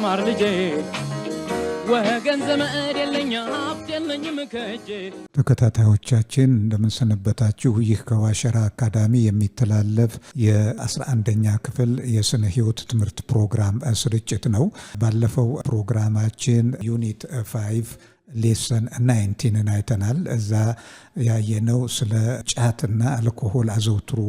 ማር ልጄ ወገን ዘመድ የለኝ ሀብት የለኝም ከእጄ። ተከታታዮቻችን እንደምንሰነበታችሁ። ይህ ከዋሸራ አካዳሚ የሚተላለፍ የ11ኛ ክፍል የስነ ህይወት ትምህርት ፕሮግራም ስርጭት ነው። ባለፈው ፕሮግራማችን ዩኒት 5 ሌሰን 19 አይተናል። እዛ ያየነው ስለ ጫትና አልኮሆል አዘውትሮ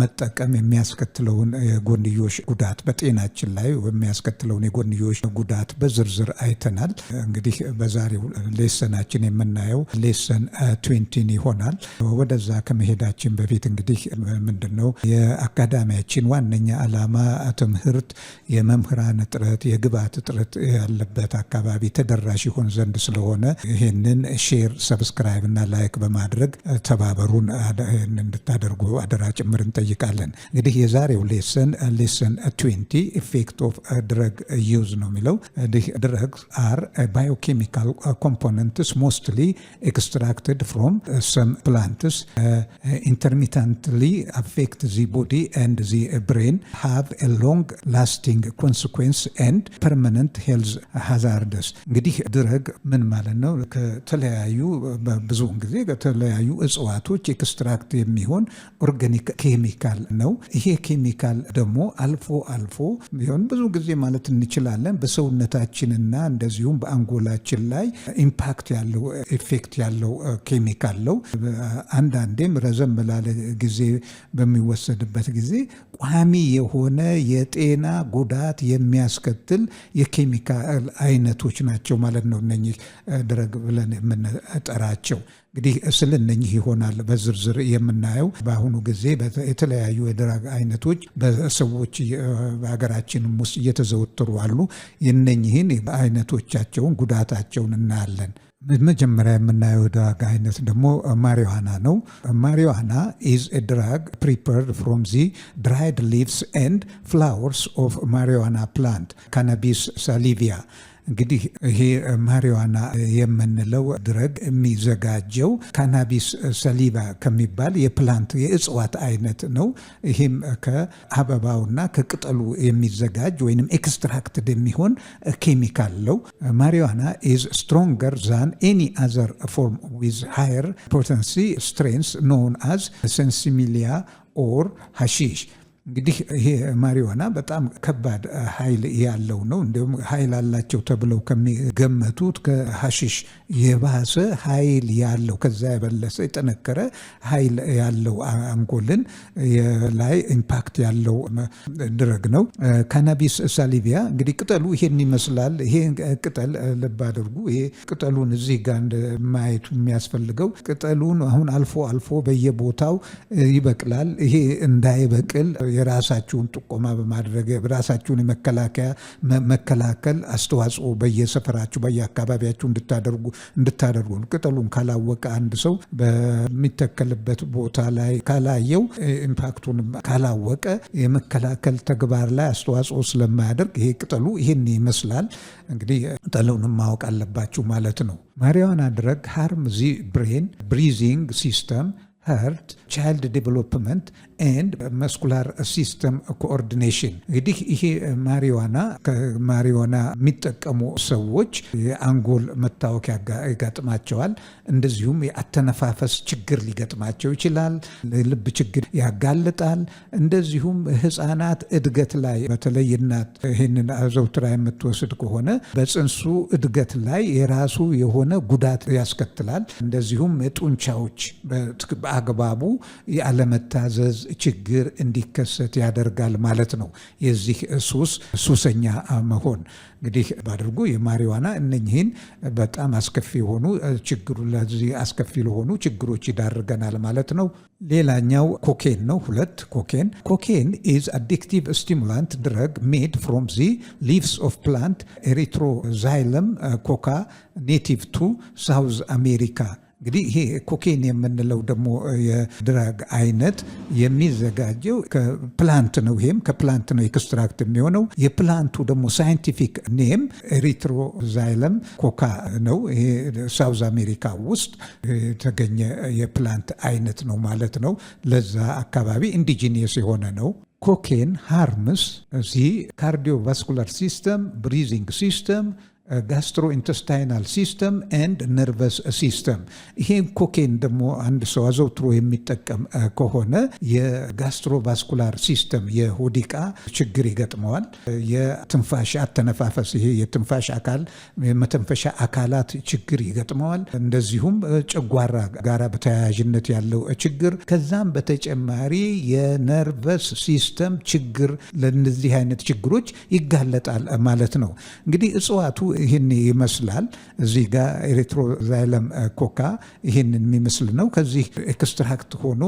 መጠቀም የሚያስከትለውን የጎንዮሽ ጉዳት በጤናችን ላይ የሚያስከትለውን የጎንዮሽ ጉዳት በዝርዝር አይተናል። እንግዲህ በዛሬው ሌሰናችን የምናየው ሌሰን 20 ይሆናል። ወደዛ ከመሄዳችን በፊት እንግዲህ ምንድነው የአካዳሚያችን ዋነኛ ዓላማ ትምህርት የመምህራን እጥረት፣ የግብዓት እጥረት ያለበት አካባቢ ተደራሽ ይሆን ዘንድ ስለሆነ ይህንን ሼር፣ ሰብስክራይብ እና ላይክ በማድረግ ተባበሩን እንድታደርጉ አደራ ጭምር እንጠይቃለን። እንግዲህ የዛሬው ሌሰን 20 ኢፌክት ኦፍ ድረግ ዩዝ ነው የሚለው። ድረግስ አር ባዮኬሚካል ኮምፖነንትስ ሞስትሊ ኤክስትራክትድ ፍሮም ሰም ፕላንትስ ኢንተርሚተንትሊ አፌክት ዚ ቦዲ ኤንድ ዚ ብሬን ሃቭ ኤ ሎንግ ላስቲንግ ኮንሲኩዌንስ ኤንድ ፐርማነንት ሄልዝ ሃዛርድስ። እንግዲህ ድረግ ምን ማለት ነው? ከተለያዩ ብዙውን ጊዜ ከተለያዩ እጽዋቶች ኤክስትራክት የሚሆን ኦርጋኒክ ኬሚካል ነው። ይሄ ኬሚካል ደግሞ አልፎ ቢሆን ብዙ ጊዜ ማለት እንችላለን በሰውነታችንና እንደዚሁም በአንጎላችን ላይ ኢምፓክት ያለው ኢፌክት ያለው ኬሚካል ነው። አንዳንዴም ረዘም ላለ ጊዜ በሚወሰድበት ጊዜ ቋሚ የሆነ የጤና ጉዳት የሚያስከትል የኬሚካል አይነቶች ናቸው ማለት ነው እነኚህ ድረግ ብለን የምንጠራቸው። እንግዲህ ስለነኚህ ይሆናል በዝርዝር የምናየው። በአሁኑ ጊዜ የተለያዩ የድረግ አይነቶች በሰዎች በሀገራችንም ውስጥ እየተዘወተሩ አሉ። የነኚህን አይነቶቻቸውን ጉዳታቸውን እናያለን። መጀመሪያ የምናየው ድራግ አይነት ደግሞ ማሪዋና ነው። ማሪዋና is a drug prepared from the dried leaves and flowers of marijuana plant, Cannabis sativa. እንግዲህ ይሄ ማሪዋና የምንለው ድረግ የሚዘጋጀው ካናቢስ ሰሊቫ ከሚባል የፕላንት የእጽዋት አይነት ነው። ይህም ከአበባውና ከቅጠሉ የሚዘጋጅ ወይንም ኤክስትራክትድ የሚሆን ኬሚካል ነው። ማሪዋና is stronger than any other form with higher potency strains known as sensibilia or hashish. እንግዲህ ይሄ ማሪዋና በጣም ከባድ ኃይል ያለው ነው። እንደውም ኃይል አላቸው ተብለው ከሚገመቱት ከሐሺሽ የባሰ ኃይል ያለው ከዛ የበለጠ የጠነከረ ኃይል ያለው አንጎልን ላይ ኢምፓክት ያለው ድረግ ነው። ካናቢስ ሳሊቪያ እንግዲህ ቅጠሉ ይሄን ይመስላል። ይሄ ቅጠል ልብ አድርጉ። ይሄ ቅጠሉን እዚህ ጋር ማየቱ የሚያስፈልገው ቅጠሉን አሁን አልፎ በየቦታው ይበቅላል። ይሄ እንዳይበቅል የራሳችሁን ጥቆማ በማድረግ ራሳችሁን መከላከል አስተዋጽኦ በየሰፈራችሁ በየአካባቢያችሁ እንድታደርጉ። ቅጠሉን ካላወቀ አንድ ሰው በሚተከልበት ቦታ ላይ ካላየው ኢምፓክቱን ካላወቀ የመከላከል ተግባር ላይ አስተዋጽኦ ስለማያደርግ ይሄ ቅጠሉ ይሄን ይመስላል። እንግዲህ ቅጠሉንም ማወቅ አለባችሁ ማለት ነው። ማሪዋና ድረግ ሃርም ዚ ብሬን ብሪዚንግ ሲስተም heart, child development and muscular system coordination። እንግዲህ ይሄ ማሪዋና የሚጠቀሙ ሰዎች የአንጎል መታወክ ያጋጥማቸዋል። እንደዚሁም የአተነፋፈስ ችግር ሊገጥማቸው ይችላል። ልብ ችግር ያጋልጣል። እንደዚሁም ህፃናት እድገት ላይ በተለይ እናት ይህንን አዘውትራ የምትወስድ ከሆነ በፅንሱ እድገት ላይ የራሱ የሆነ ጉዳት ያስከትላል። እንደዚሁም የጡንቻዎች በአግባቡ ያለመታዘዝ ችግር እንዲከሰት ያደርጋል ማለት ነው። የዚህ ሱሰኛ መሆን እንግዲህ ባድርጉ የማሪዋና እነኚህን በጣም አስከፊ የሆኑ ለዚህ አስከፊ ለሆኑ ችግሮች ይዳርገናል ማለት ነው። ሌላኛው ኮኬን ነው። ኮኬን is addictive stimulant drug made from the leaves of plant Erythroxylum coca native to South America። እንግዲህ ይሄ ኮኬን የምንለው ደግሞ የድራግ አይነት የሚዘጋጀው ከፕላንት ነው። ይሄም ከፕላንት ነው ኤክስትራክት የሚሆነው። የፕላንቱ ደግሞ ሳይንቲፊክ ኔም ኤሪትሮዛይለም ኮካ ነው። ይሄ ሳውዝ አሜሪካ ውስጥ የተገኘ የፕላንት አይነት ነው ማለት ነው። ለዛ አካባቢ ኢንዲጂኒየስ የሆነ ነው። cocaine harms the cardiovascular system, breathing system, gastrointestinal system and nervous system. ይሄን ኮኬን ደግሞ አንድ ሰው አዘውትሮ የሚጠቀም ከሆነ የጋስትሮቫስኩላር ሲስተም የሆዲቃ ችግር ይገጥመዋል። የትንፋሽ አተነፋፈስ ይሄ የትንፋሽ አካል የመተንፈሻ አካላት ችግር ይገጥመዋል። እንደዚሁም ጨጓራ ጋራ በተያያዥነት ያለው ችግር፣ ከዛም በተጨማሪ የነርቨስ ሲስተም ችግር ለእነዚህ አይነት ችግሮች ይጋለጣል ማለት ነው። እንግዲህ እጽዋቱ ይህን ይመስላል። እዚህ ጋር ኤሪትሮዛይለም ኮካ ይህንን የሚመስል ነው። ከዚህ ኤክስትራክት ሆኖ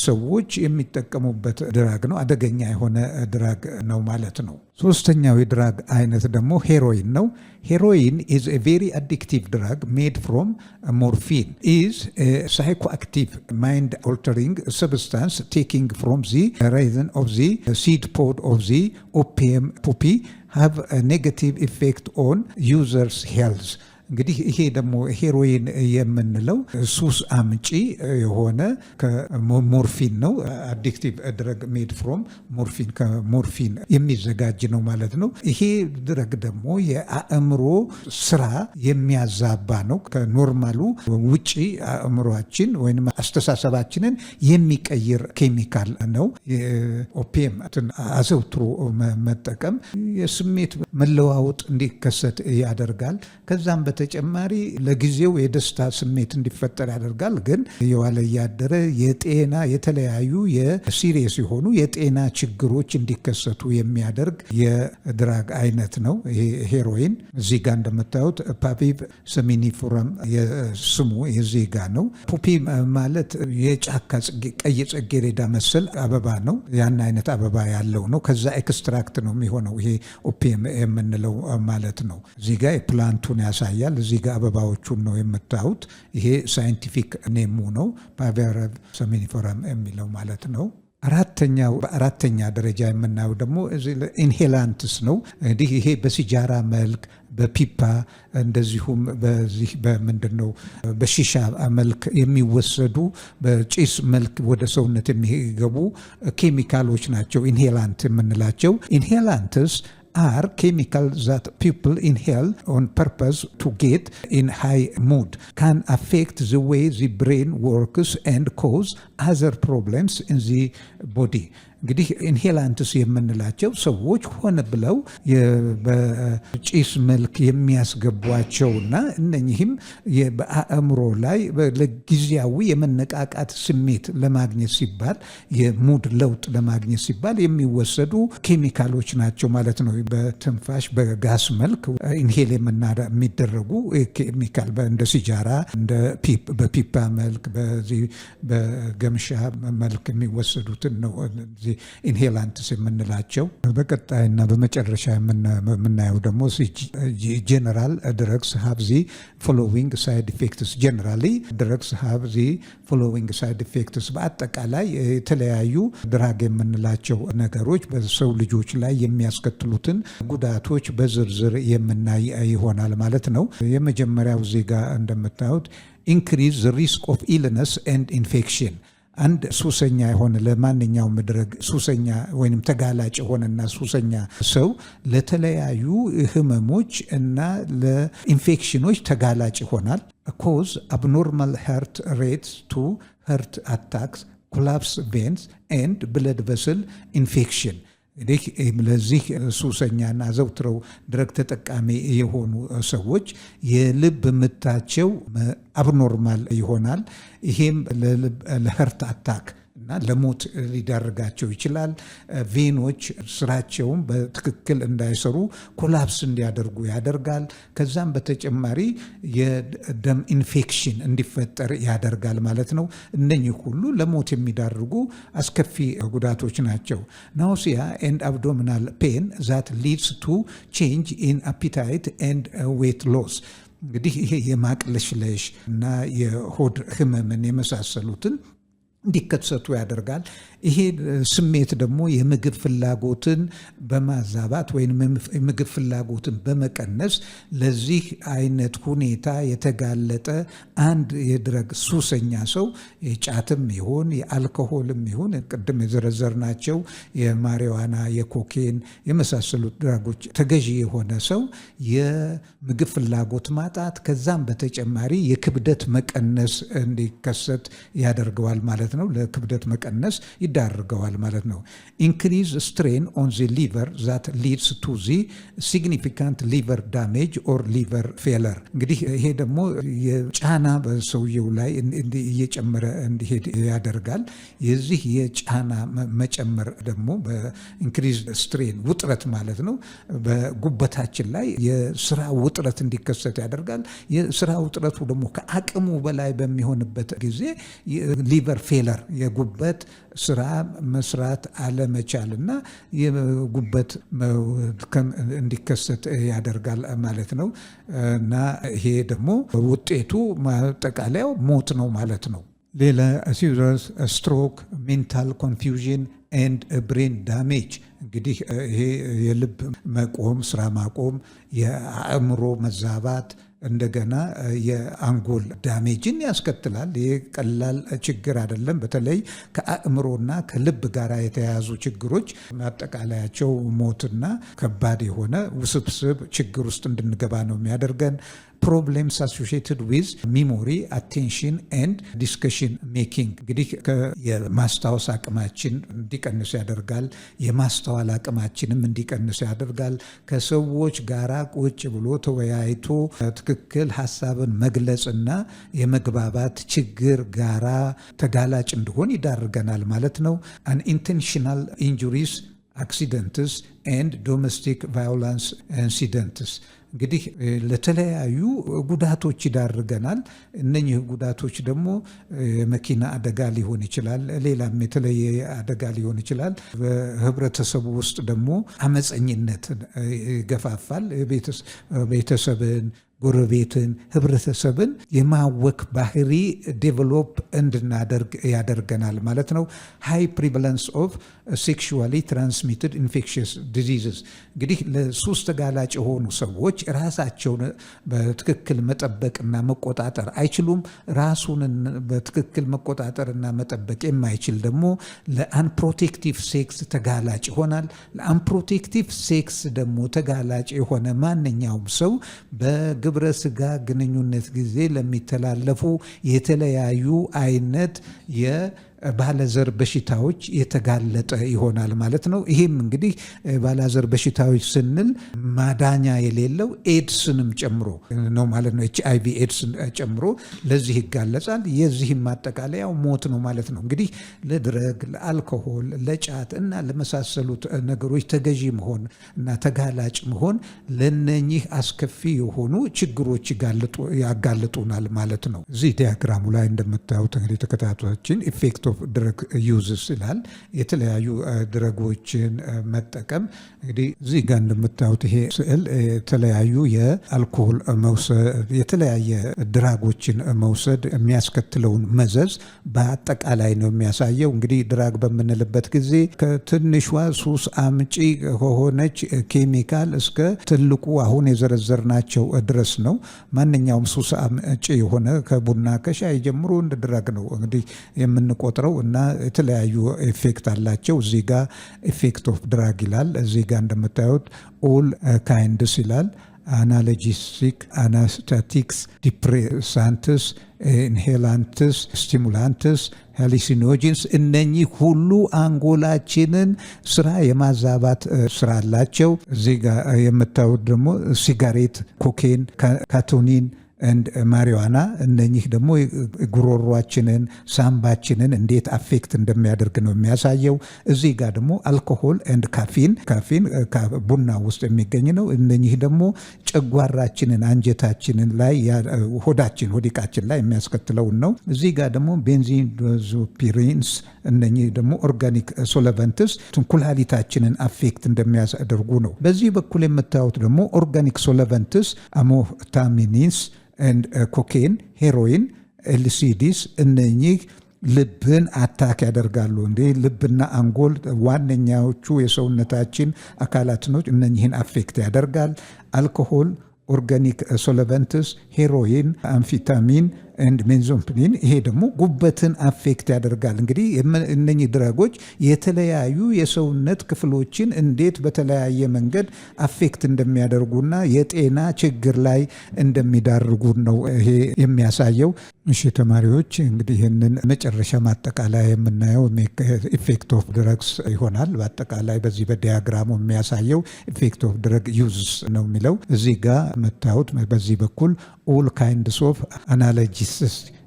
ሰዎች የሚጠቀሙበት ድራግ ነው። አደገኛ የሆነ ድራግ ነው ማለት ነው። ሶስተኛው የድራግ አይነት ደግሞ ሄሮይን ነው። ሄሮይን is a very addictive drug made from morphine. Is a psychoactive mind altering substance taken from the resin of the seed pod of the opium poppy have a negative effect on users' health. እንግዲህ ይሄ ደግሞ ሄሮይን የምንለው ሱስ አምጪ የሆነ ከሞርፊን ነው። አዲክቲቭ ድረግ ሜድ ፍሮም ሞርፊን ከሞርፊን የሚዘጋጅ ነው ማለት ነው። ይሄ ድረግ ደግሞ የአእምሮ ስራ የሚያዛባ ነው። ከኖርማሉ ውጪ አእምሮአችን ወይም አስተሳሰባችንን የሚቀይር ኬሚካል ነው። ኦፒየም አዘውትሮ መጠቀም የስሜት መለዋወጥ እንዲከሰት ያደርጋል። ከዛም በተጨማሪ ለጊዜው የደስታ ስሜት እንዲፈጠር ያደርጋል። ግን የዋለ ያደረ የጤና የተለያዩ የሲሪየስ የሆኑ የጤና ችግሮች እንዲከሰቱ የሚያደርግ የድራግ አይነት ነው። ይሄ ሄሮይን እዚህ ጋር እንደምታዩት ፓፒቭ ሰሚኒፎረም የስሙ የዚህ ጋር ነው። ፖፒ ማለት የጫካ ቀይ ጽጌረዳ መሰል አበባ ነው። ያን አይነት አበባ ያለው ነው። ከዛ ኤክስትራክት ነው የሚሆነው ይሄ ኦፒየም የምንለው ማለት ነው። እዚህ ጋር የፕላንቱን ያሳያል። እዚህ ጋር አበባዎቹን ነው የምታዩት። ይሄ ሳይንቲፊክ ኔሙ ነው ፓፒቭ ሰሚኒፎረም የሚለው ማለት ነው። በአራተኛ ደረጃ የምናየው ደግሞ ኢንሄላንትስ ነው። እንግዲህ ይሄ በሲጃራ መልክ በፒፓ እንደዚሁም በዚህ በምንድነው በሺሻ መልክ የሚወሰዱ በጭስ መልክ ወደ ሰውነት የሚገቡ ኬሚካሎች ናቸው ኢንሄላንት የምንላቸው። ኢንሄላንትስ are chemicals that people inhale on purpose to get in high mood, can affect the way the brain works and cause other problems in the body. እንግዲህ ኢንሄላንትስ የምንላቸው ሰዎች ሆነ ብለው በጭስ መልክ የሚያስገቧቸውና እነኚህም በአእምሮ ላይ ለጊዜያዊ የመነቃቃት ስሜት ለማግኘት ሲባል የሙድ ለውጥ ለማግኘት ሲባል የሚወሰዱ ኬሚካሎች ናቸው ማለት ነው። በትንፋሽ በጋስ መልክ ኢንሄል የሚደረጉ ኬሚካል እንደ ሲጃራ እንደ በፒፓ መልክ በገምሻ መልክ የሚወሰዱትን ነው ኢንሄላንትስ የምንላቸው። በቀጣይና በመጨረሻ የምናየው ደግሞ ጀነራል ድረግስ ሃቭ ዚ ፎሎዊንግ ሳይድ ኢፌክትስ። ጀነራሊ ድረግስ ሃቭ ዚ ፎሎዊንግ ሳይድ ኢፌክትስ። በአጠቃላይ የተለያዩ ድራግ የምንላቸው ነገሮች በሰው ልጆች ላይ የሚያስከትሉትን ጉዳቶች በዝርዝር የምናይ ይሆናል ማለት ነው። የመጀመሪያው ዜጋ እንደምታዩት ኢንክሪዝ ዘ ሪስክ ኦፍ ኢልነስ ኤንድ ኢንፌክሽን። አንድ ሱሰኛ የሆነ ለማንኛውም ድረግ ሱሰኛ ወይም ተጋላጭ የሆነና ሱሰኛ ሰው ለተለያዩ ህመሞች እና ለኢንፌክሽኖች ተጋላጭ ይሆናል። ኮዝ አብኖርማል ሄርት ሬትስ ቱ ሄርት አታክስ፣ ኮላፕስ ቬንስ ኤንድ ብለድ ቨስል ኢንፌክሽን። እንግዲህ ለዚህ ሱሰኛና ዘውትረው ድረግ ተጠቃሚ የሆኑ ሰዎች የልብ ምታቸው አብኖርማል ይሆናል። ይሄም ለሄርት አታክ እና ለሞት ሊዳርጋቸው ይችላል። ቬኖች ስራቸውን በትክክል እንዳይሰሩ ኮላፕስ እንዲያደርጉ ያደርጋል። ከዛም በተጨማሪ የደም ኢንፌክሽን እንዲፈጠር ያደርጋል ማለት ነው። እነኚህ ሁሉ ለሞት የሚዳርጉ አስከፊ ጉዳቶች ናቸው። ናውሲያ ኤንድ አብዶሚናል ፔን ዛት ሊድስ ቱ ቼንጅ ኢን አፒታይት ኤንድ ዌት ሎስ። እንግዲህ ይሄ የማቅለሽለሽ እና የሆድ ህመምን የመሳሰሉትን እንዲከሰቱ ያደርጋል። ይሄ ስሜት ደግሞ የምግብ ፍላጎትን በማዛባት ወይም የምግብ ፍላጎትን በመቀነስ ለዚህ አይነት ሁኔታ የተጋለጠ አንድ የድረግ ሱሰኛ ሰው የጫትም ይሁን የአልኮሆልም ይሁን ቅድም የዘረዘርናቸው የማሪዋና የኮኬን የመሳሰሉት ድራጎች ተገዢ የሆነ ሰው የምግብ ፍላጎት ማጣት ከዛም በተጨማሪ የክብደት መቀነስ እንዲከሰት ያደርገዋል ማለት ነው። ለክብደት መቀነስ ይዳርገዋል ማለት ነው። ኢንክሪዝ ስትሬን ኦን ዘ ሊቨር ዛት ሊድስ ቱ ዚ ሲግኒፊካንት ሊቨር ዳሜጅ ኦር ሊቨር ፌለር። እንግዲህ ይሄ ደግሞ የጫና በሰውየው ላይ እየጨመረ እንዲሄድ ያደርጋል። የዚህ የጫና መጨመር ደግሞ በኢንክሪዝ ስትሬን ውጥረት ማለት ነው በጉበታችን ላይ የስራ ውጥረት እንዲከሰት ያደርጋል። የስራ ውጥረቱ ደግሞ ከአቅሙ በላይ በሚሆንበት ጊዜ ሊቨር ፌለር የጉበት ስራ መስራት አለመቻልና የጉበት እንዲከሰት ያደርጋል ማለት ነው። እና ይሄ ደግሞ ውጤቱ ማጠቃለያው ሞት ነው ማለት ነው። ሌላ ሲሪየስ ስትሮክ፣ ሜንታል ኮንፊውዥን ኤንድ ብሬን ዳሜጅ። እንግዲህ ይሄ የልብ መቆም፣ ስራ ማቆም፣ የአእምሮ መዛባት እንደገና የአንጎል ዳሜጅን ያስከትላል። ይህ ቀላል ችግር አይደለም። በተለይ ከአእምሮና ከልብ ጋር የተያያዙ ችግሮች ማጠቃለያቸው ሞትና ከባድ የሆነ ውስብስብ ችግር ውስጥ እንድንገባ ነው የሚያደርገን። ፕሮብሌምስ አሶሺየትድ ዊዝ ሚሞሪ አቴንሽን ኤንድ ዲስከሽን ሜኪንግ። እንግዲህ የማስታወስ አቅማችን እንዲቀንስ ያደርጋል። የማስተዋል አቅማችንም እንዲቀንስ ያደርጋል። ከሰዎች ጋራ ቁጭ ብሎ ተወያይቶ ትክክል ሀሳብን መግለጽና የመግባባት ችግር ጋራ ተጋላጭ እንዲሆን ይዳርገናል ማለት ነው። አንኢንቴንሽናል ኢንጁሪስ አክሲደንትስ ኤንድ ዶሜስቲክ ቫዮላንስ ኢንሲደንትስ። እንግዲህ ለተለያዩ ጉዳቶች ይዳርገናል። እነኚህ ጉዳቶች ደግሞ የመኪና አደጋ ሊሆን ይችላል፣ ሌላም የተለየ አደጋ ሊሆን ይችላል። በህብረተሰቡ ውስጥ ደግሞ አመፀኝነት ይገፋፋል። ቤተሰብን፣ ጎረቤትን፣ ህብረተሰብን የማወክ ባህሪ ዴቨሎፕ እንድናደርግ ያደርገናል ማለት ነው። ሃይ ፕሪቫለንስ ኦፍ ሴክሹዋሊ ትራንስሚትድ ኢንፌክሽስ ዲዚዝስ። እንግዲህ ለሱስ ተጋላጭ የሆኑ ሰዎች ራሳቸውን በትክክል መጠበቅና መቆጣጠር አይችሉም። ራሱን በትክክል መቆጣጠርና መጠበቅ የማይችል ደግሞ ለአንፕሮቴክቲቭ ሴክስ ተጋላጭ ይሆናል። ለአንፕሮቴክቲቭ ሴክስ ደግሞ ተጋላጭ የሆነ ማንኛውም ሰው በግብረ ስጋ ግንኙነት ጊዜ ለሚተላለፉ የተለያዩ አይነት ባለዘር በሽታዎች የተጋለጠ ይሆናል ማለት ነው። ይሄም እንግዲህ ባለዘር በሽታዎች ስንል ማዳኛ የሌለው ኤድስንም ጨምሮ ነው ማለት ነው። HIV ኤድስን ጨምሮ ለዚህ ይጋለጻል። የዚህም ማጠቃለያው ሞት ነው ማለት ነው። እንግዲህ ለድረግ፣ ለአልኮሆል፣ ለጫት እና ለመሳሰሉት ነገሮች ተገዢ መሆን እና ተጋላጭ መሆን ለነኚህ አስከፊ የሆኑ ችግሮች ያጋልጡናል ማለት ነው። እዚህ ዲያግራሙ ላይ እንደምታዩት እንግዲህ ተከታታዮችን ኢፌክት ድረግ ዩዝስ ይላል። የተለያዩ ድረጎችን መጠቀም እንግዲህ እዚህ ጋር እንደምታዩት ይሄ ስዕል የተለያዩ የአልኮሆል መውሰድ የተለያየ ድራጎችን መውሰድ የሚያስከትለውን መዘዝ በአጠቃላይ ነው የሚያሳየው። እንግዲህ ድራግ በምንልበት ጊዜ ከትንሿ ሱስ አምጪ ከሆነች ኬሚካል እስከ ትልቁ አሁን የዘረዘርናቸው ድረስ ነው። ማንኛውም ሱስ አምጪ የሆነ ከቡና ከሻይ ጀምሮ እንደ ድራግ ነው እንግዲህ የምንቆጥረው እና የተለያዩ ኤፌክት አላቸው። እዚህ ጋር ኤፌክት ኦፍ ድራግ ይላል። እዚህ ጋር እንደምታዩት ኦል ካይንድስ ይላል። አናልጄሲክ፣ አናስታቲክስ፣ ዲፕሬሳንትስ፣ ኢንሄላንትስ፣ ስቲሙላንትስ፣ ሃሊሲኖጂንስ እነኚህ ሁሉ አንጎላችንን ስራ የማዛባት ስራ አላቸው። እዚህ ጋር የምታዩት ደግሞ ሲጋሬት፣ ኮኬን፣ ካቶኒን እንድ ማሪዋና እነኚህ ደግሞ ጉሮሯችንን ሳምባችንን እንዴት አፌክት እንደሚያደርግ ነው የሚያሳየው። እዚህ ጋር ደግሞ አልኮሆል ኤንድ ካፊን ቡና ውስጥ የሚገኝ ነው። እነኚህ ደግሞ ጨጓራችንን አንጀታችንን ላይ ሆዲቃችን ላይ የሚያስከትለውን ነው። እዚህ ጋር ደግሞ ቤንዚኖፒሪንስ እነኚህ ደግሞ ኦርጋኒክ ሶለቨንትስ ኩላሊታችንን አፌክት እንደሚያደርጉ ነው። በዚህ በኩል የምታዩት ደግሞ ኦርጋኒክ ሶለቨንትስ አሞታሚኒንስ ኮኬን፣ ሄሮይን፣ ኤልሲዲስ እነኚህ ልብን አታክ ያደርጋሉ። እንዴ ልብና አንጎል ዋነኛዎቹ የሰውነታችን አካላት ነው። እነኚህን አፌክት ያደርጋል። አልኮሆል፣ ኦርጋኒክ ሶልቨንትስ፣ ሄሮይን፣ አምፊታሚን and ሜንዞፕሪን ይሄ ደግሞ ጉበትን አፌክት ያደርጋል። እንግዲህ እነኚህ ድረጎች የተለያዩ የሰውነት ክፍሎችን እንዴት በተለያየ መንገድ አፌክት እንደሚያደርጉና የጤና ችግር ላይ እንደሚዳርጉ ነው ይሄ የሚያሳየው። እሺ ተማሪዎች እንግዲህ ይህንን መጨረሻ ማጠቃላይ የምናየው ኢፌክት ኦፍ ድረግስ ይሆናል። በአጠቃላይ በዚህ በዲያግራሙ የሚያሳየው ኢፌክት ኦፍ ድረግ ዩዝ ነው የሚለው። እዚህ ጋር መታወት በዚህ በኩል all kinds of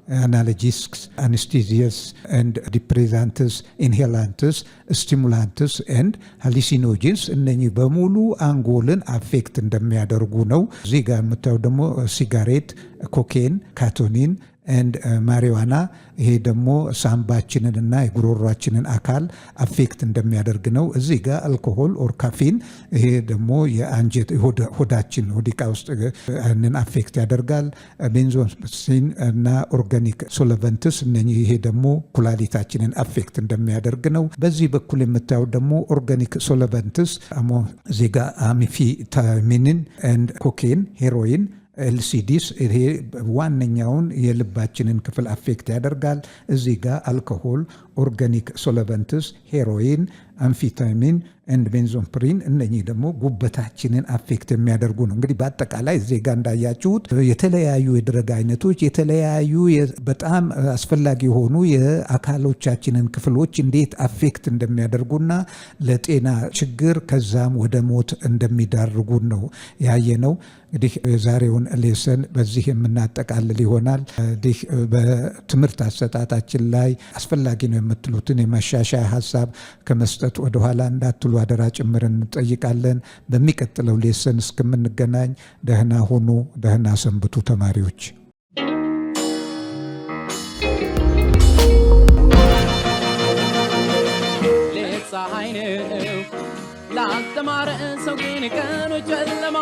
analgesics, anesthesias and depressants, inhalants, stimulants and hallucinogens እነኚህ በሙሉ አንጎልን አፌክት እንደሚያደርጉ ነው። እዚህ ጋር የምታየው ደግሞ ሲጋሬት፣ ኮኬን፣ ካቶኒን and ማሪዋና ይሄ ደግሞ ሳምባችንንና የጉሮሯችንን አካል አፌክት እንደሚያደርግ ነው። እዚህ ጋር አልኮሆል ኦር ካፊን ይሄ ደግሞ የአንጀት ሆዳችን ሆዲቃ ውስጥ ያንን አፌክት ያደርጋል። ቤንዞፕሪን እና ኦርጋኒክ ሶልቨንትስ ይሄ ደግሞ ኩላሊታችንን አፌክት እንደሚያደርግ ነው። በዚህ በኩል የምታየው ደግሞ ኦርጋኒክ ሶልቨንትስ እዚህ ጋር አምፊታሚንን and ኮኬን፣ ሄሮይን፣ ኤልሲዲስ ይሄ ዋነኛውን የልባችንን ክፍል አፌክት ያደርጋል። እዚህ ጋር አልኮሆል፣ ኦርጋኒክ ሶልቨንትስ፣ ሄሮይን፣ አምፊታሚን and ቤንዞፕሪን እነኚህ ደግሞ ጉበታችንን አፌክት የሚያደርጉ ነው። እንግዲህ በአጠቃላይ እዚህ ጋር እንዳያችሁት የተለያዩ የድረግ አይነቶች የተለያዩ በጣም አስፈላጊ የሆኑ የአካሎቻችንን ክፍሎች እንዴት አፌክት እንደሚያደርጉና ለጤና ችግር ከዛም ወደ ሞት እንደሚዳርጉ ነው ያየነው። እንግዲህ የዛሬውን ሌሰን በዚህ የምናጠቃልል ይሆናል። እንግዲህ በትምህርት አሰጣጣችን ላይ አስፈላጊ ነው የምትሉትን የማሻሻያ ሀሳብ ከመስጠት ወደኋላ እንዳትሉ አደራ ጭምር እንጠይቃለን። በሚቀጥለው ሌሰን እስከምንገናኝ ደህና ሁኑ፣ ደህና ሰንብቱ ተማሪዎች። ፀሐይ ነው ላልተማረ ሰው ግን ቀኑ ጨለማ